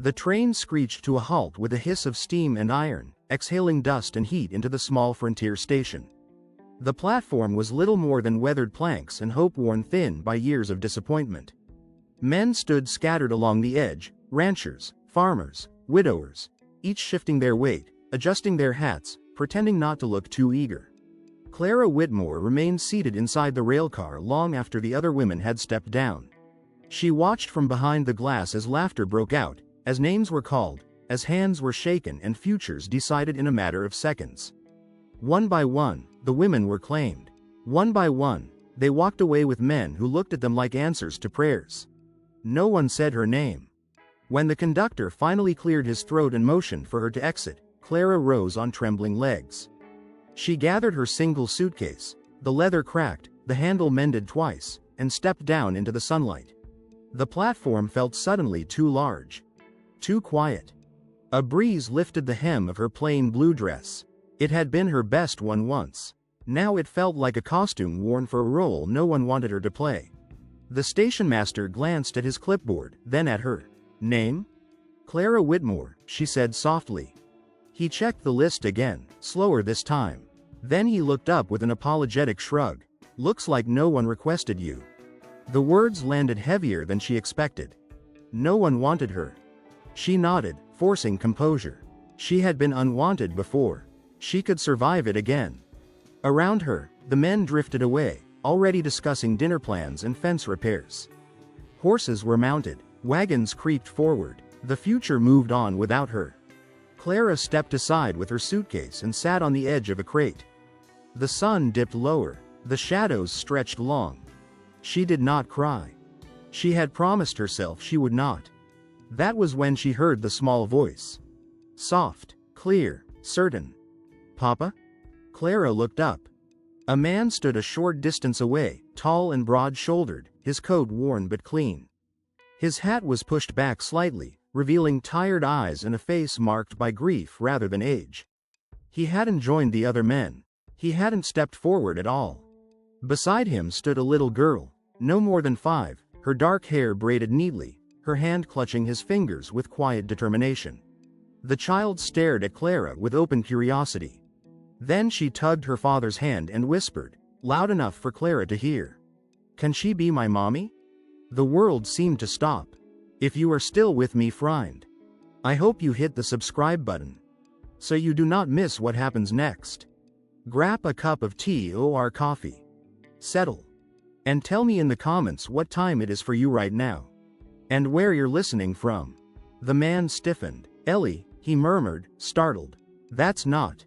The train screeched to a halt with a hiss of steam and iron, exhaling dust and heat into the small frontier station. The platform was little more than weathered planks and hope worn thin by years of disappointment. Men stood scattered along the edge, ranchers, farmers, widowers, each shifting their weight, adjusting their hats, pretending not to look too eager. Clara Whitmore remained seated inside the railcar long after the other women had stepped down. She watched from behind the glass as laughter broke out, as names were called, as hands were shaken and futures decided in a matter of seconds. One by one, the women were claimed. One by one, they walked away with men who looked at them like answers to prayers. No one said her name. When the conductor finally cleared his throat and motioned for her to exit, Clara rose on trembling legs. She gathered her single suitcase, the leather cracked, the handle mended twice, and stepped down into the sunlight. The platform felt suddenly too large. Too quiet. A breeze lifted the hem of her plain blue dress. It had been her best one once. Now it felt like a costume worn for a role no one wanted her to play. The station master glanced at his clipboard, then at her. Name? Clara Whitmore, she said softly. He checked the list again, slower this time. Then he looked up with an apologetic shrug. Looks like no one requested you. The words landed heavier than she expected. No one wanted her. She nodded, forcing composure. She had been unwanted before. She could survive it again. Around her, the men drifted away, already discussing dinner plans and fence repairs. Horses were mounted, wagons creaked forward, the future moved on without her. Clara stepped aside with her suitcase and sat on the edge of a crate. The sun dipped lower, the shadows stretched long. She did not cry. She had promised herself she would not. That was when she heard the small voice. Soft, clear, certain. Papa? Clara looked up. A man stood a short distance away, tall and broad-shouldered, his coat worn but clean. His hat was pushed back slightly, revealing tired eyes and a face marked by grief rather than age. He hadn't joined the other men. He hadn't stepped forward at all. Beside him stood a little girl, no more than 5, her dark hair braided neatly, her hand clutching his fingers with quiet determination. The child stared at Clara with open curiosity. Then she tugged her father's hand and whispered, loud enough for Clara to hear. Can she be my mommy? The world seemed to stop. If you are still with me, friend, I hope you hit the subscribe button, so you do not miss what happens next. Grab a cup of tea or coffee. Settle. And tell me in the comments what time it is for you right now. And where you're listening from. The man stiffened. Ellie, he murmured, startled. That's not.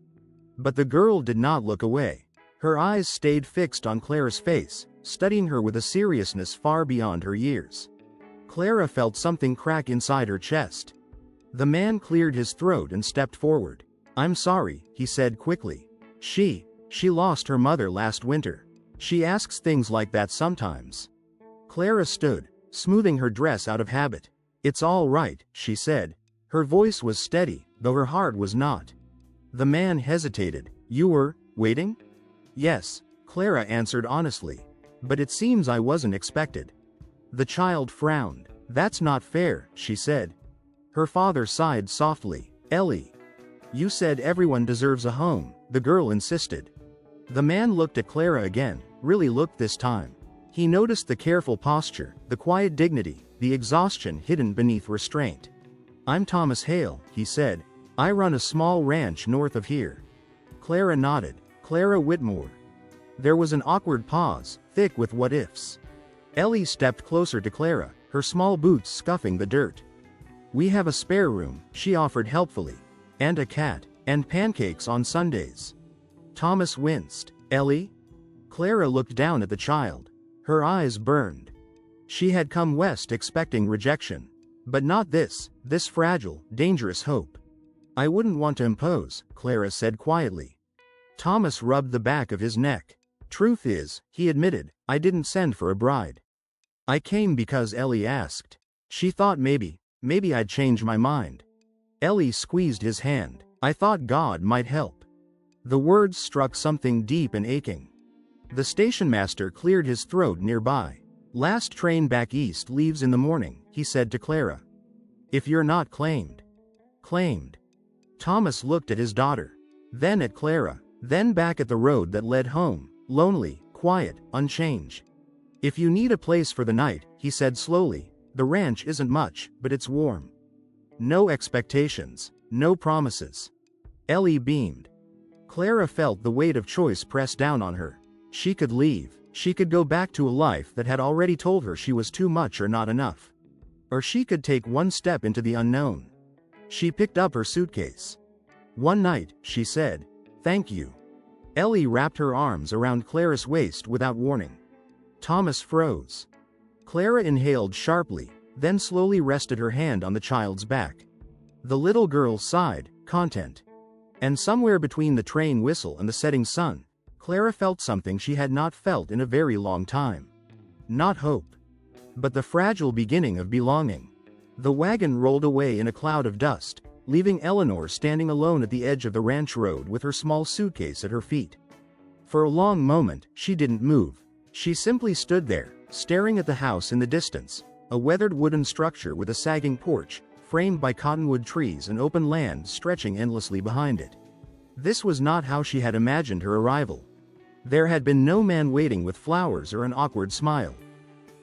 But the girl did not look away. Her eyes stayed fixed on Clara's face, studying her with a seriousness far beyond her years. Clara felt something crack inside her chest. The man cleared his throat and stepped forward. I'm sorry, he said quickly. She lost her mother last winter. She asks things like that sometimes. Clara stood, smoothing her dress out of habit. It's all right, she said. Her voice was steady, though her heart was not. The man hesitated. You were waiting? Yes, Clara answered honestly. But it seems I wasn't expected. The child frowned. That's not fair, she said. Her father sighed softly. Ellie. You said everyone deserves a home, the girl insisted. The man looked at Clara again, really looked this time. He noticed the careful posture, the quiet dignity, the exhaustion hidden beneath restraint. I'm Thomas Hale, he said. I run a small ranch north of here. Clara nodded. Clara Whitmore. There was an awkward pause, thick with what-ifs. Ellie stepped closer to Clara, her small boots scuffing the dirt. We have a spare room, she offered helpfully. And a cat, and pancakes on Sundays. Thomas winced. Ellie? Clara looked down at the child. Her eyes burned. She had come west expecting rejection. But not this fragile, dangerous hope. I wouldn't want to impose, Clara said quietly. Thomas rubbed the back of his neck. Truth is, he admitted, I didn't send for a bride. I came because Ellie asked. She thought maybe I'd change my mind. Ellie squeezed his hand. I thought God might help. The words struck something deep and aching. The station master cleared his throat nearby. Last train back east leaves in the morning, he said to Clara. If you're not claimed. Claimed. Thomas looked at his daughter. Then at Clara. Then back at the road that led home, lonely, quiet, unchanged. If you need a place for the night, he said slowly, the ranch isn't much, but it's warm. No expectations, no promises. Ellie beamed. Clara felt the weight of choice press down on her. She could leave. She could go back to a life that had already told her she was too much or not enough. Or she could take one step into the unknown. She picked up her suitcase. One night, she said, "Thank you." Ellie wrapped her arms around Clara's waist without warning. Thomas froze. Clara inhaled sharply, then slowly rested her hand on the child's back. The little girl sighed, content. And somewhere between the train whistle and the setting sun, Clara felt something she had not felt in a very long time. Not hope, but the fragile beginning of belonging. The wagon rolled away in a cloud of dust, leaving Eleanor standing alone at the edge of the ranch road with her small suitcase at her feet. For a long moment, she didn't move. She simply stood there, staring at the house in the distance, a weathered wooden structure with a sagging porch, framed by cottonwood trees and open land stretching endlessly behind it. This was not how she had imagined her arrival. There had been no man waiting with flowers or an awkward smile.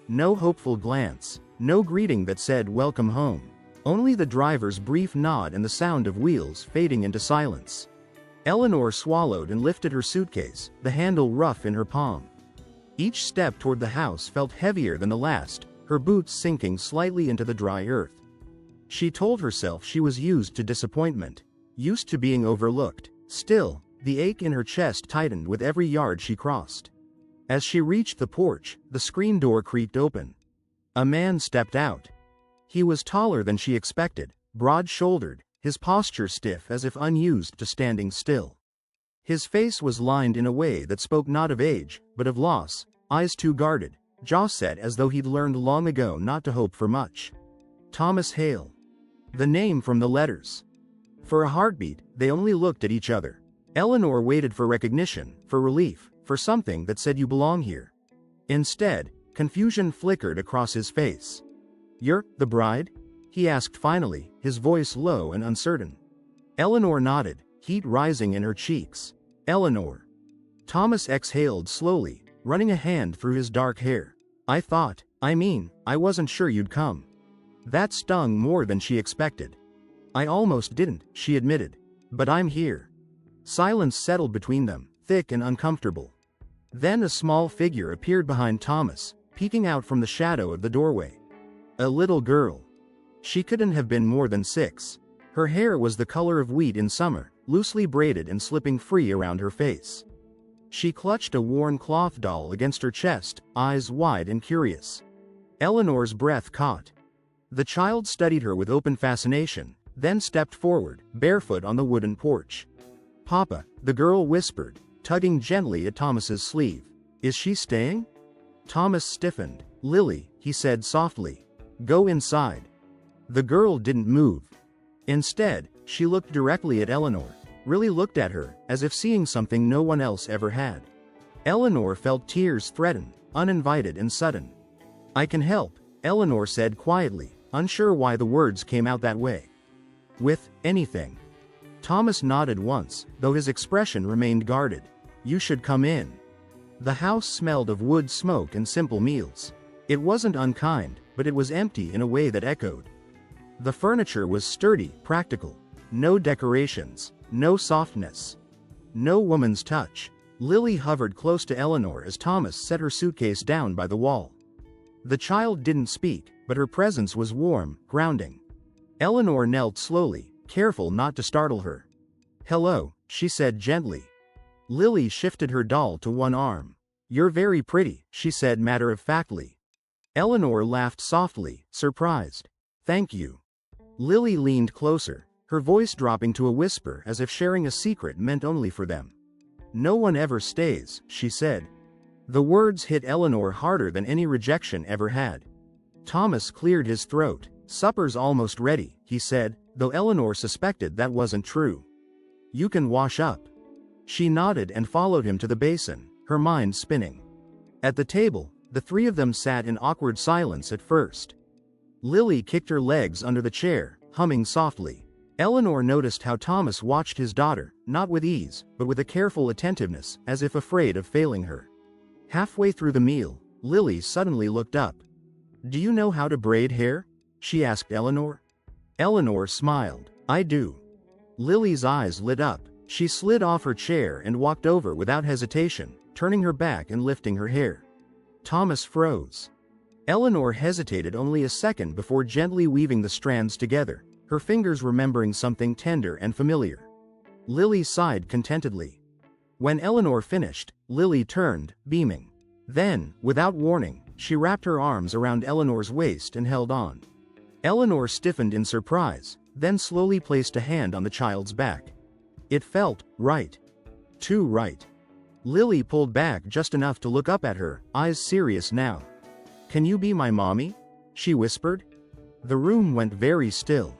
No hopeful glance, no greeting that said welcome home. Only the driver's brief nod and the sound of wheels fading into silence. Eleanor swallowed and lifted her suitcase, the handle rough in her palm. Each step toward the house felt heavier than the last, her boots sinking slightly into the dry earth. She told herself she was used to disappointment, used to being overlooked. Still, the ache in her chest tightened with every yard she crossed. As she reached the porch, the screen door creaked open. A man stepped out. He was taller than she expected, broad-shouldered, his posture stiff as if unused to standing still. His face was lined in a way that spoke not of age, but of loss, eyes too guarded, jaw set as though he'd learned long ago not to hope for much. Thomas Hale. The name from the letters. For a heartbeat, they only looked at each other. Eleanor waited for recognition, for relief, for something that said you belong here. Instead, confusion flickered across his face. "You're the bride?" he asked finally, his voice low and uncertain. Eleanor nodded, heat rising in her cheeks. "Eleanor." Thomas exhaled slowly, running a hand through his dark hair. I wasn't sure you'd come." That stung more than she expected. "I almost didn't," she admitted. "But I'm here." Silence settled between them, thick and uncomfortable. Then a small figure appeared behind Thomas, peeking out from the shadow of the doorway. A little girl. She couldn't have been more than 6. Her hair was the color of wheat in summer, loosely braided and slipping free around her face. She clutched a worn cloth doll against her chest, eyes wide and curious. Eleanor's breath caught. The child studied her with open fascination, then stepped forward, barefoot on the wooden porch. "Papa," the girl whispered, tugging gently at Thomas's sleeve. "Is she staying?" Thomas stiffened. "Lily," he said softly. "Go inside." The girl didn't move. Instead, she looked directly at Eleanor, really looked at her, as if seeing something no one else ever had. Eleanor felt tears threaten, uninvited and sudden. "I can help," Eleanor said quietly, unsure why the words came out that way. "With anything." Thomas nodded once, though his expression remained guarded. "You should come in." The house smelled of wood smoke and simple meals. It wasn't unkind, but it was empty in a way that echoed. The furniture was sturdy, practical. No decorations, no softness, no woman's touch. Lily hovered close to Eleanor as Thomas set her suitcase down by the wall. The child didn't speak, but her presence was warm, grounding. Eleanor knelt slowly, careful not to startle her. "Hello," she said gently. Lily shifted her doll to one arm. "You're very pretty," she said matter-of-factly. Eleanor laughed softly, surprised. "Thank you." Lily leaned closer, her voice dropping to a whisper as if sharing a secret meant only for them. "No one ever stays," she said. The words hit Eleanor harder than any rejection ever had. Thomas cleared his throat. "Supper's almost ready," he said, though Eleanor suspected that wasn't true. "You can wash up." She nodded and followed him to the basin, her mind spinning. At the table, the three of them sat in awkward silence at first. Lily kicked her legs under the chair, humming softly. Eleanor noticed how Thomas watched his daughter, not with ease, but with a careful attentiveness, as if afraid of failing her. Halfway through the meal, Lily suddenly looked up. "Do you know how to braid hair?" she asked Eleanor. Eleanor smiled. "I do." Lily's eyes lit up. She slid off her chair and walked over without hesitation, turning her back and lifting her hair. Thomas froze. Eleanor hesitated only a second before gently weaving the strands together, her fingers remembering something tender and familiar. Lily sighed contentedly. When Eleanor finished, Lily turned, beaming. Then, without warning, she wrapped her arms around Eleanor's waist and held on. Eleanor stiffened in surprise, then slowly placed a hand on the child's back. It felt right. Too right. Lily pulled back just enough to look up at her, eyes serious now. "Can you be my mommy?" she whispered. The room went very still.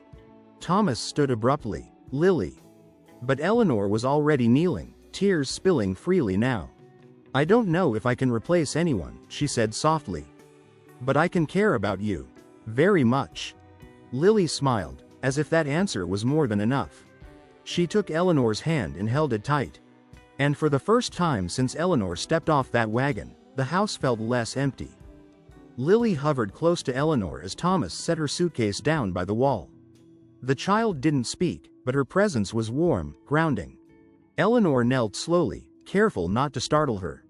Thomas stood abruptly. "Lily." But Eleanor was already kneeling, tears spilling freely now. "I don't know if I can replace anyone," she said softly. "But I can care about you. Very much." Lily smiled, as if that answer was more than enough. She took Eleanor's hand and held it tight. And for the first time since Eleanor stepped off that wagon, the house felt less empty. Lily hovered close to Eleanor as Thomas set her suitcase down by the wall. The child didn't speak, but her presence was warm, grounding. Eleanor knelt slowly, careful not to startle her.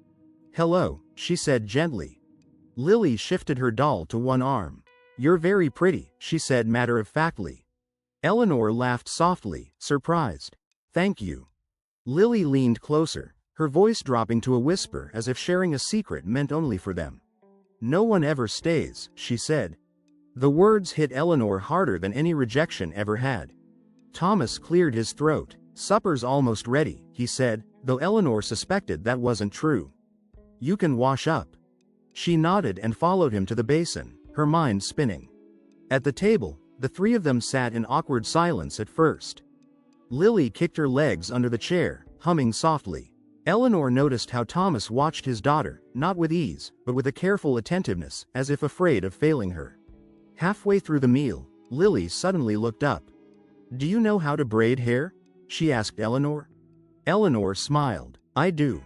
"Hello," she said gently. Lily shifted her doll to one arm. "You're very pretty," she said matter-of-factly. Eleanor laughed softly, surprised. "Thank you." Lily leaned closer, her voice dropping to a whisper as if sharing a secret meant only for them. "No one ever stays," she said. The words hit Eleanor harder than any rejection ever had. Thomas cleared his throat. "Supper's almost ready," he said, though Eleanor suspected that wasn't true. "You can wash up." She nodded and followed him to the basin, her mind spinning. At the table, the three of them sat in awkward silence at first. Lily kicked her legs under the chair, humming softly. Eleanor noticed how Thomas watched his daughter, not with ease, but with a careful attentiveness, as if afraid of failing her. Halfway through the meal, Lily suddenly looked up. "Do you know how to braid hair?" she asked Eleanor. Eleanor smiled. "I do."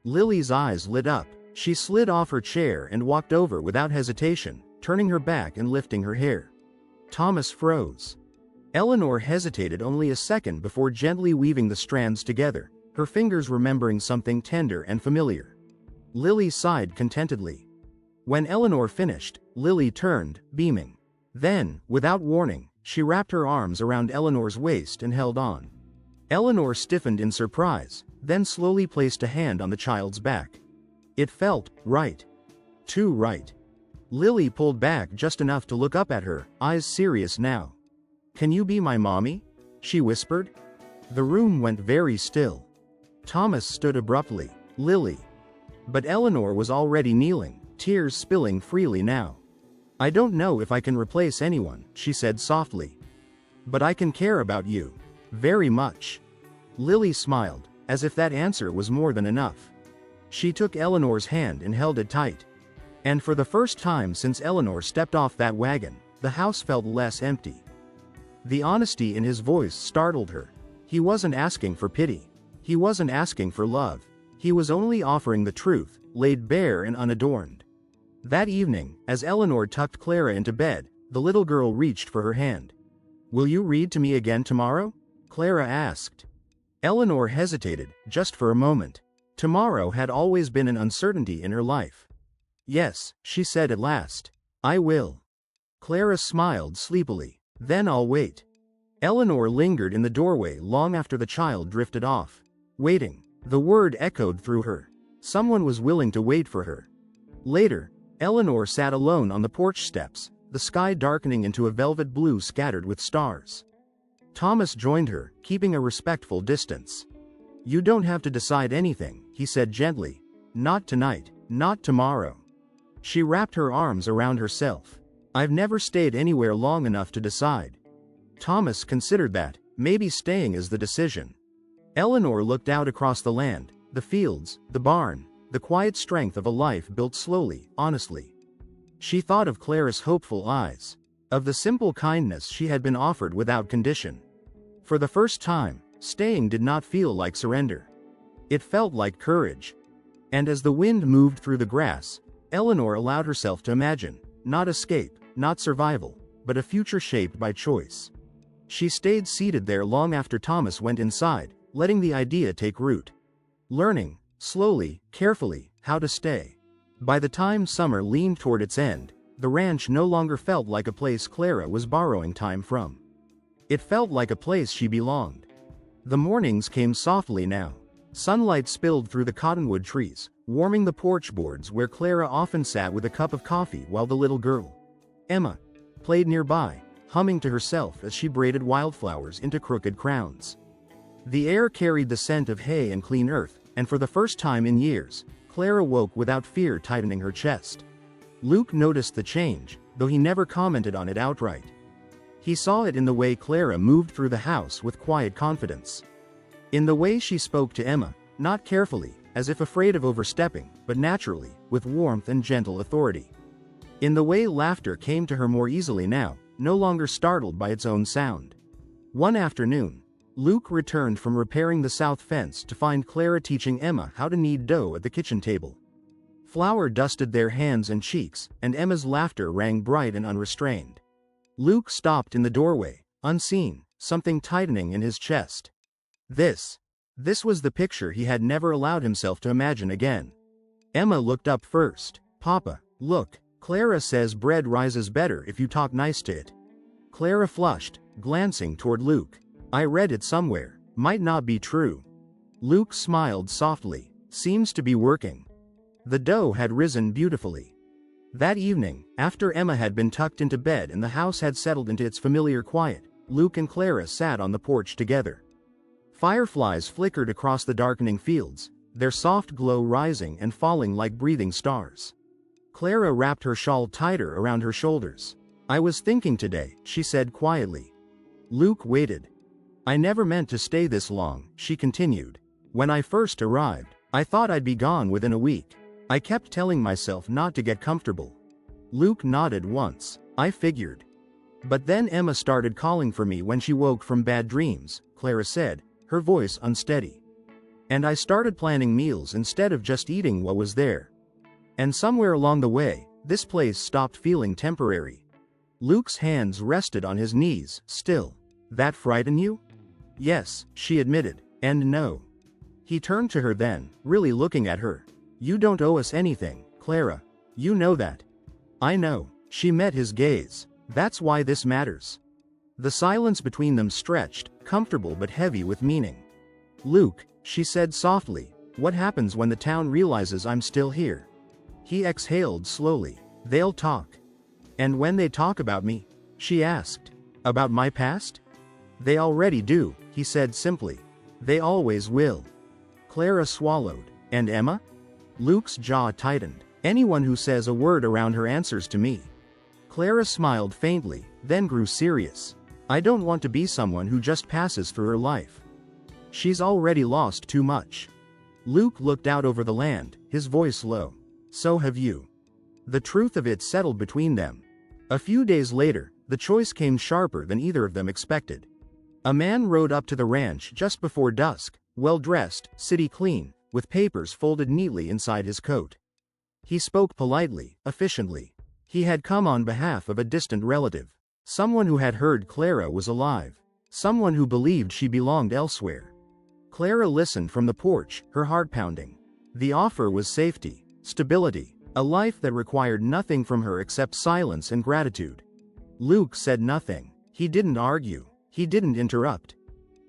Lily's eyes lit up. She slid off her chair and walked over without hesitation, turning her back and lifting her hair. Thomas froze. Eleanor hesitated only a second before gently weaving the strands together, her fingers remembering something tender and familiar. Lily sighed contentedly. When Eleanor finished, Lily turned, beaming. Then, without warning, she wrapped her arms around Eleanor's waist and held on. Eleanor stiffened in surprise, then slowly placed a hand on the child's back. It felt right. Too right. Lily pulled back just enough to look up at her, eyes serious now. "Can you be my mommy?" she whispered. The room went very still. Thomas stood abruptly. "Lily." But Eleanor was already kneeling, tears spilling freely now. "I don't know if I can replace anyone," she said softly. "But I can care about you. Very much." Lily smiled, as if that answer was more than enough. She took Eleanor's hand and held it tight. And for the first time since Eleanor stepped off that wagon, the house felt less empty. The honesty in his voice startled her. He wasn't asking for pity. He wasn't asking for love. He was only offering the truth, laid bare and unadorned. That evening, as Eleanor tucked Clara into bed, the little girl reached for her hand. "Will you read to me again tomorrow?" Clara asked. Eleanor hesitated, just for a moment. Tomorrow had always been an uncertainty in her life. "Yes," she said at last. "I will." Clara smiled sleepily. "Then I'll wait." Eleanor lingered in the doorway long after the child drifted off. Waiting. The word echoed through her. Someone was willing to wait for her. Later, Eleanor sat alone on the porch steps, the sky darkening into a velvet blue scattered with stars. Thomas joined her, keeping a respectful distance. "You don't have to decide anything," he said gently. "Not tonight, not tomorrow." She wrapped her arms around herself. "I've never stayed anywhere long enough to decide." Thomas considered that, maybe staying is the decision. Eleanor looked out across the land, the fields, the barn, the quiet strength of a life built slowly, honestly. She thought of Clara's hopeful eyes. of the simple kindness she had been offered without condition. For the first time, staying did not feel like surrender. It felt like courage. And as the wind moved through the grass, Eleanor allowed herself to imagine, not escape, not survival, but a future shaped by choice. She stayed seated there long after Thomas went inside, letting the idea take root. Learning, slowly, carefully, how to stay. By the time summer leaned toward its end, the ranch no longer felt like a place Clara was borrowing time from. It felt like a place she belonged. The mornings came softly now. Sunlight spilled through the cottonwood trees, warming the porch boards where Clara often sat with a cup of coffee while the little girl, Emma, played nearby, humming to herself as she braided wildflowers into crooked crowns. The air carried the scent of hay and clean earth, and for the first time in years, Clara woke without fear tightening her chest. Luke noticed the change, though he never commented on it outright. He saw it in the way Clara moved through the house with quiet confidence. In the way she spoke to Emma, not carefully, as if afraid of overstepping, but naturally, with warmth and gentle authority. In the way laughter came to her more easily now, no longer startled by its own sound. One afternoon, Luke returned from repairing the south fence to find Clara teaching Emma how to knead dough at the kitchen table. Flour dusted their hands and cheeks, and Emma's laughter rang bright and unrestrained. Luke stopped in the doorway, unseen, something tightening in his chest. This was the picture he had never allowed himself to imagine again. Emma looked up first. "Papa, look, Clara says bread rises better if you talk nice to it." Clara flushed, glancing toward Luke. "I read it somewhere. Might not be true." Luke smiled softly. "Seems to be working." The dough had risen beautifully. That evening, after Emma had been tucked into bed and the house had settled into its familiar quiet, Luke and Clara sat on the porch together. Fireflies flickered across the darkening fields, their soft glow rising and falling like breathing stars. Clara wrapped her shawl tighter around her shoulders. "I was thinking today," she said quietly. Luke waited. "I never meant to stay this long," she continued. "When I first arrived, I thought I'd be gone within a week. I kept telling myself not to get comfortable." Luke nodded once. "I figured. But then Emma started calling for me when she woke from bad dreams," Clara said, her voice unsteady. "And I started planning meals instead of just eating what was there. And somewhere along the way, this place stopped feeling temporary." Luke's hands rested on his knees, still. "That frighten you?" "Yes," she admitted, "and no." He turned to her then, really looking at her. "You don't owe us anything, Clara. You know that." "I know." She met his gaze. "That's why this matters." The silence between them stretched, comfortable but heavy with meaning. "Luke," she said softly, "what happens when the town realizes I'm still here?" He exhaled slowly. "They'll talk." "And when they talk about me?" she asked. "About my past?" "They already do," he said simply. "They always will." Clara swallowed. "And Emma?" Luke's jaw tightened. "Anyone who says a word around her answers to me." Clara smiled faintly, then grew serious. "I don't want to be someone who just passes through her life. She's already lost too much." Luke looked out over the land, his voice low. "So have you." The truth of it settled between them. A few days later, the choice came sharper than either of them expected. A man rode up to the ranch just before dusk, well-dressed, city clean, with papers folded neatly inside his coat. He spoke politely, efficiently. He had come on behalf of a distant relative. Someone who had heard Clara was alive. Someone who believed she belonged elsewhere. Clara listened from the porch, her heart pounding. The offer was safety, stability, a life that required nothing from her except silence and gratitude. Luke said nothing. He didn't argue. He didn't interrupt.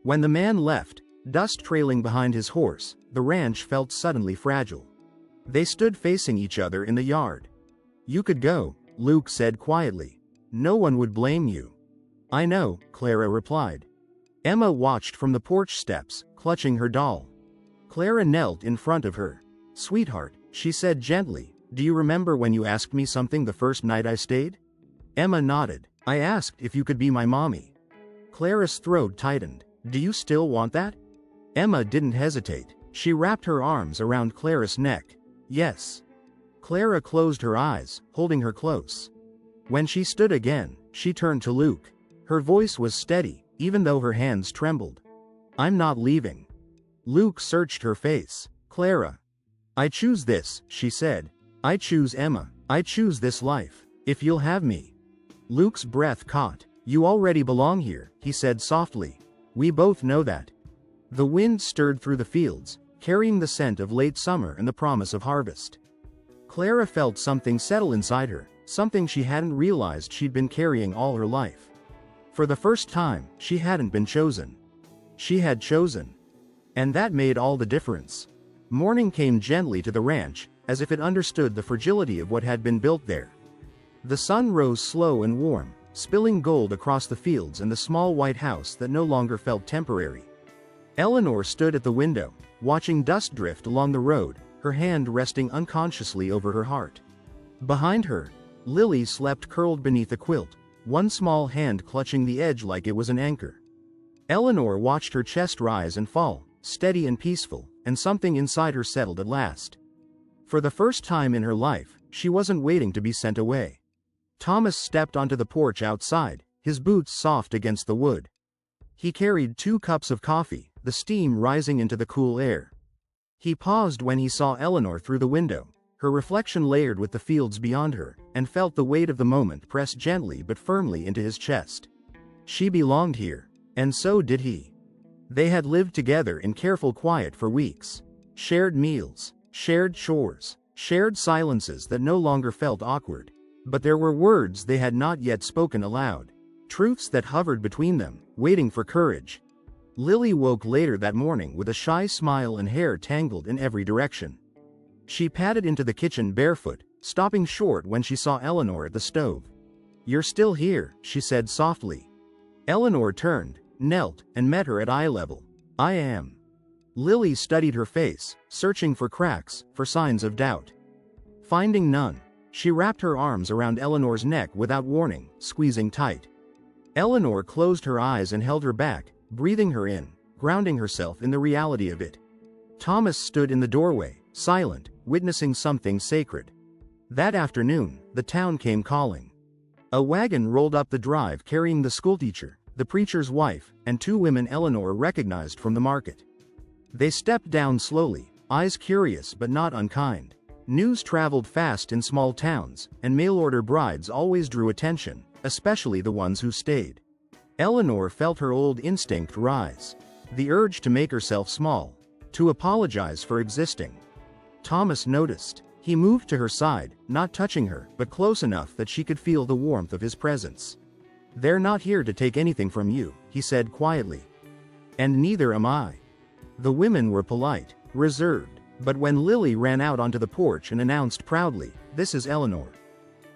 When the man left, dust trailing behind his horse, the ranch felt suddenly fragile. They stood facing each other in the yard. "You could go," Luke said quietly. "No one would blame you." "I know," Clara replied. Emma watched from the porch steps, clutching her doll. Clara knelt in front of her. "Sweetheart," she said gently, "do you remember when you asked me something the first night I stayed?" Emma nodded. "I asked if you could be my mommy." Clara's throat tightened. "Do you still want that?" Emma didn't hesitate. She wrapped her arms around Clara's neck. "Yes." Clara closed her eyes, holding her close. When she stood again, she turned to Luke. Her voice was steady, even though her hands trembled. "I'm not leaving." Luke searched her face. "Clara." "I choose this," she said. "I choose Emma. I choose this life. If you'll have me." Luke's breath caught. "You already belong here," he said softly. "We both know that." The wind stirred through the fields, carrying the scent of late summer and the promise of harvest. Clara felt something settle inside her, something she hadn't realized she'd been carrying all her life. For the first time, she hadn't been chosen. She had chosen. And that made all the difference. Morning came gently to the ranch, as if it understood the fragility of what had been built there. The sun rose slow and warm, spilling gold across the fields and the small white house that no longer felt temporary. Eleanor stood at the window, watching dust drift along the road, her hand resting unconsciously over her heart. Behind her, Lily slept curled beneath a quilt, one small hand clutching the edge like it was an anchor. Eleanor watched her chest rise and fall, steady and peaceful, and something inside her settled at last. For the first time in her life, she wasn't waiting to be sent away. Thomas stepped onto the porch outside, his boots soft against the wood. He carried 2 cups of coffee, the steam rising into the cool air. He paused when he saw Eleanor through the window, her reflection layered with the fields beyond her, and felt the weight of the moment press gently but firmly into his chest. She belonged here, and so did he. They had lived together in careful quiet for weeks. Shared meals, shared chores, shared silences that no longer felt awkward. But there were words they had not yet spoken aloud. Truths that hovered between them, waiting for courage. Lily woke later that morning with a shy smile and hair tangled in every direction. She padded into the kitchen barefoot, stopping short when she saw Eleanor at the stove. "You're still here," she said softly. Eleanor turned, knelt, and met her at eye level. "I am." Lily studied her face, searching for cracks, for signs of doubt. Finding none, she wrapped her arms around Eleanor's neck without warning, squeezing tight. Eleanor closed her eyes and held her back, breathing her in, grounding herself in the reality of it. Thomas stood in the doorway, silent, witnessing something sacred. That afternoon, the town came calling. A wagon rolled up the drive carrying the schoolteacher, the preacher's wife, and 2 women Eleanor recognized from the market. They stepped down slowly, eyes curious but not unkind. News traveled fast in small towns, and mail-order brides always drew attention, especially the ones who stayed. Eleanor felt her old instinct rise. The urge to make herself small, to apologize for existing. Thomas noticed. He moved to her side, not touching her, but close enough that she could feel the warmth of his presence. "They're not here to take anything from you," he said quietly. "And neither am I." The women were polite, reserved, but when Lily ran out onto the porch and announced proudly, "This is Eleanor.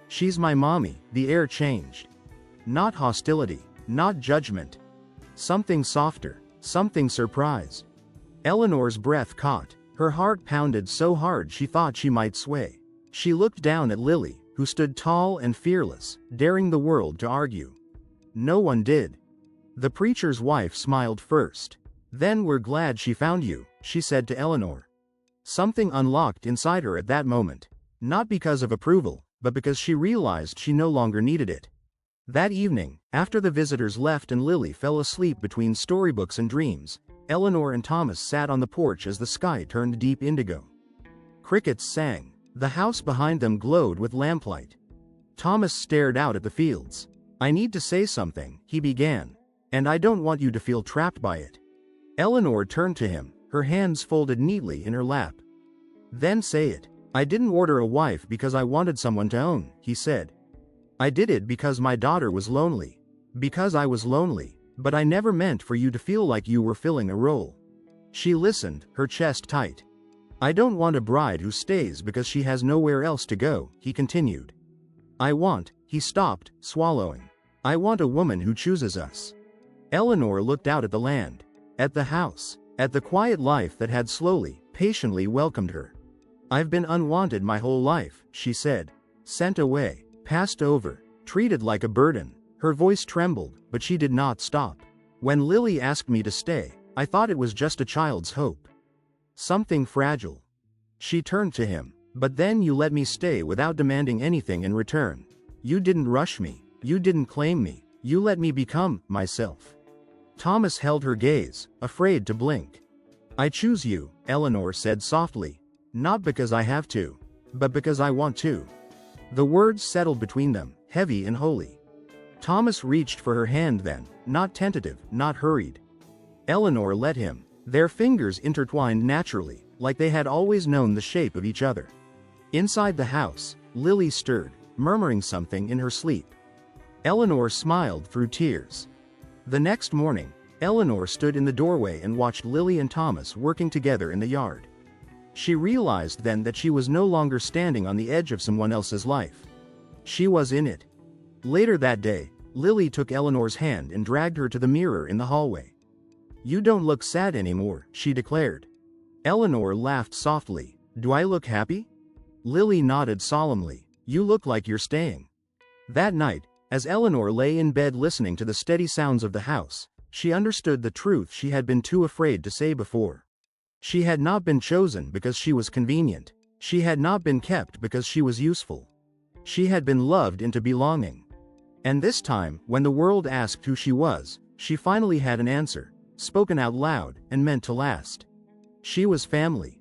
She's my mommy," the air changed. Not hostility, not judgment. Something softer, something surprise. Eleanor's breath caught. Her heart pounded so hard she thought she might sway. She looked down at Lily, who stood tall and fearless, daring the world to argue. No one did. The preacher's wife smiled first. "Then we're glad she found you," she said to Eleanor. Something unlocked inside her at that moment. Not because of approval, but because she realized she no longer needed it. That evening, after the visitors left and Lily fell asleep between storybooks and dreams, Eleanor and Thomas sat on the porch as the sky turned deep indigo. Crickets sang. The house behind them glowed with lamplight. Thomas stared out at the fields. "I need to say something," he began. "And I don't want you to feel trapped by it." Eleanor turned to him, her hands folded neatly in her lap. "Then say it." "I didn't order a wife because I wanted someone to own," he said. "I did it because my daughter was lonely. Because I was lonely. But I never meant for you to feel like you were filling a role." She listened, her chest tight. "I don't want a bride who stays because she has nowhere else to go," he continued. He stopped, swallowing. "I want a woman who chooses us." Eleanor looked out at the land, at the house, at the quiet life that had slowly, patiently welcomed her. "I've been unwanted my whole life," she said. "Sent away, passed over, treated like a burden." Her voice trembled, but she did not stop. "When Lily asked me to stay, I thought it was just a child's hope. Something fragile." She turned to him. "But then you let me stay without demanding anything in return. You didn't rush me. You didn't claim me, you let me become myself. Thomas held her gaze, afraid to blink. I choose you, Eleanor said softly. Not because I have to, but because I want to. The words settled between them, heavy and holy. Thomas reached for her hand then, not tentative, not hurried. Eleanor let him. Their fingers intertwined naturally, like they had always known the shape of each other. Inside the house, Lily stirred, murmuring something in her sleep. Eleanor smiled through tears. The next morning, Eleanor stood in the doorway and watched Lily and Thomas working together in the yard. She realized then that she was no longer standing on the edge of someone else's life. She was in it. Later that day, Lily took Eleanor's hand and dragged her to the mirror in the hallway. You don't look sad anymore, she declared. Eleanor laughed softly. Do I look happy? Lily nodded solemnly. You look like you're staying. That night, as Eleanor lay in bed listening to the steady sounds of the house, she understood the truth she had been too afraid to say before. She had not been chosen because she was convenient. She had not been kept because she was useful. She had been loved into belonging. And this time, when the world asked who she was, she finally had an answer, spoken out loud and meant to last. She was family.